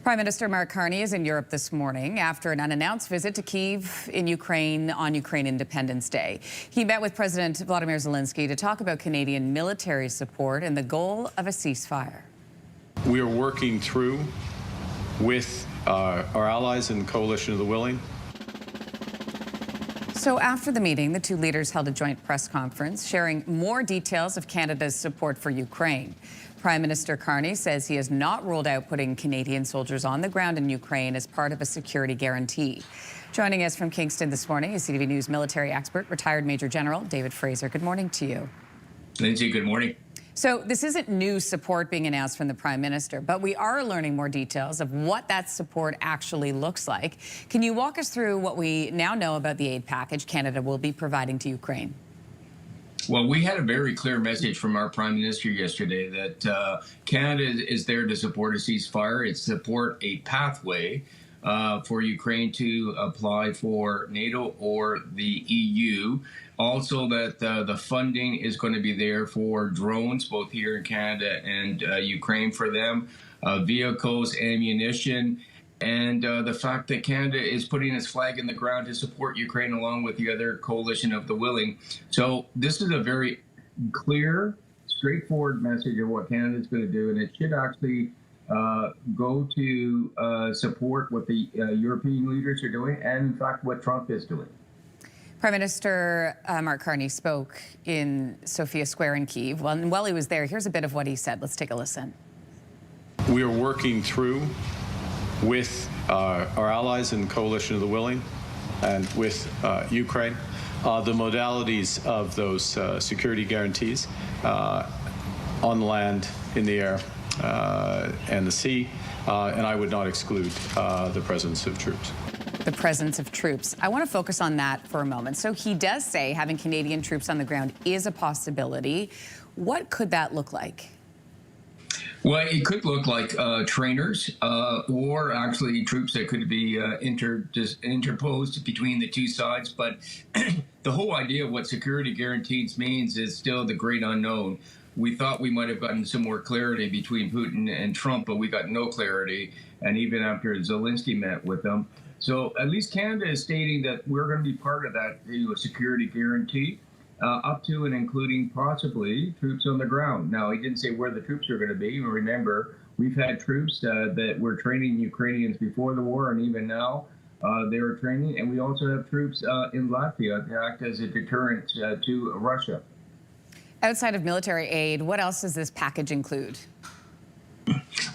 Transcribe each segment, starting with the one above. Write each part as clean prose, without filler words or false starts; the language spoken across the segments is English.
Prime Minister Mark Carney is in Europe this morning after an unannounced visit to Kyiv in Ukraine on Ukraine Independence Day. He met with President Vladimir Zelenskyy to talk about Canadian military support and the goal of a ceasefire. We are working through with our allies in the Coalition of the Willing. So after the meeting, the two leaders held a joint press conference sharing more details of Canada's support for Ukraine. Prime Minister Carney says he has not ruled out putting Canadian soldiers on the ground in Ukraine as part of a security guarantee. Joining us from Kingston this morning is CTV News military expert, retired Major General David Fraser. Good morning to you. Lindsay, good morning. So this isn't new support being announced from the Prime Minister, but we are learning more details of what that support actually looks like. Can you walk us through what we now know about the aid package Canada will be providing to Ukraine? Well, we had a very clear message from our Prime Minister yesterday that Canada is there to support a ceasefire. It's support a pathway for Ukraine to apply for NATO or the EU. Also that the funding is going to be there for drones, both here in Canada and Ukraine for them, vehicles, ammunition, and the fact that Canada is putting its flag in the ground to support Ukraine along with the other coalition of the willing. So this is a very clear, straightforward message of what Canada is going to do, and it should actually go to support what the European leaders are doing and, in fact, what Trump is doing. Prime Minister Mark Carney spoke in Sofia Square in Kyiv. Well, and while he was there, here's a bit of what he said. Let's take a listen. We are working through with our allies in the Coalition of the Willing and with Ukraine the modalities of those security guarantees on the land, in the air, and the sea, and I would not exclude the presence of troops. The presence of troops. I want to focus on that for a moment. So he does say having Canadian troops on the ground is a possibility. What could that look like? Well, it could look like trainers or actually troops that could be interposed between the two sides. But the whole idea of what security guarantees means is still the great unknown. We thought we might have gotten some more clarity between Putin and Trump, but we got no clarity. And even after Zelenskyy met with them. So at least Canada is stating that we're going to be part of that security guarantee. Up to and including possibly troops on the ground. Now, he didn't say where the troops are going to be. Remember, we've had troops that were training Ukrainians before the war, and even now they are training. And we also have troops in Latvia to act as a deterrent to Russia. Outside of military aid, what else does this package include?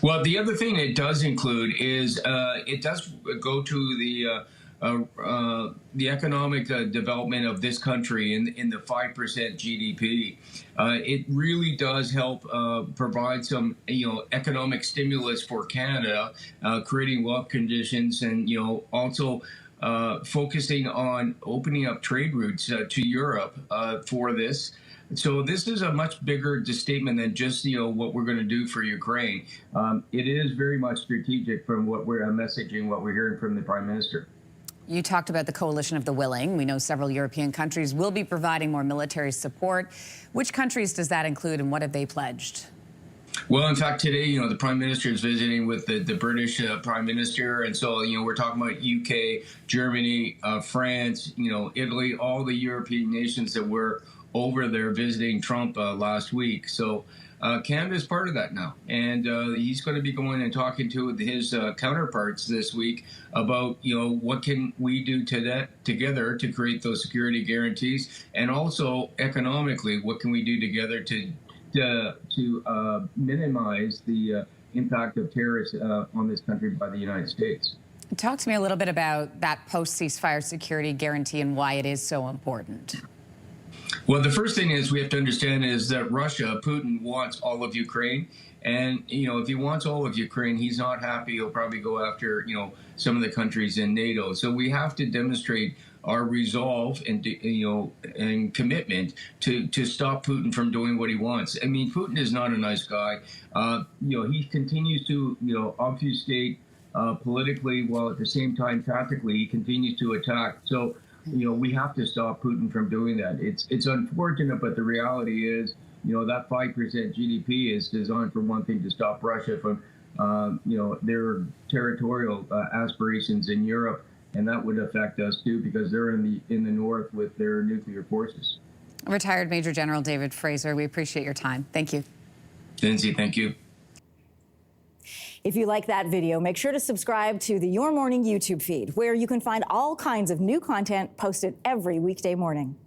Well, the other thing it does include is it does go to the economic development of this country in the 5% GDP. It really does help provide some, economic stimulus for Canada, creating wealth conditions, and also focusing on opening up trade routes to Europe for this. So this is a much bigger statement than just, what we're going to do for Ukraine. It is very much strategic from what we're messaging, what we're hearing from the Prime Minister. You talked about the Coalition of the Willing. We know several European countries will be providing more military support. Which countries does that include, and what have they pledged? Well, in fact, today, the Prime Minister is visiting with the British Prime Minister. And so, we're talking about UK, Germany, France, Italy, all the European nations that were over there visiting Trump last week. So Canada is part of that now. And he's going to be going and talking to his counterparts this week about, what can we do together to create those security guarantees, and also economically, what can we do together to minimize the impact of terrorists on this country by the United States. Talk to me a little bit about that post-ceasefire security guarantee and why it is so important. Well, the first thing is we have to understand is that Russia, Putin, wants all of Ukraine. And, if he wants all of Ukraine, he's not happy. He'll probably go after, some of the countries in NATO. So we have to demonstrate our resolve and, and commitment to stop Putin from doing what he wants. I mean, Putin is not a nice guy. He continues to, obfuscate politically, while at the same time, tactically, he continues to attack. So, we have to stop Putin from doing that. It's unfortunate, but the reality is, that 5% GDP is designed for one thing, to stop Russia from their territorial aspirations in Europe, and that would affect us too because they're in the north with their nuclear forces. Retired Major General David Fraser, we appreciate your time. Thank you. Lindsay, thank you. If you like that video, make sure to subscribe to the Your Morning YouTube feed, where you can find all kinds of new content posted every weekday morning.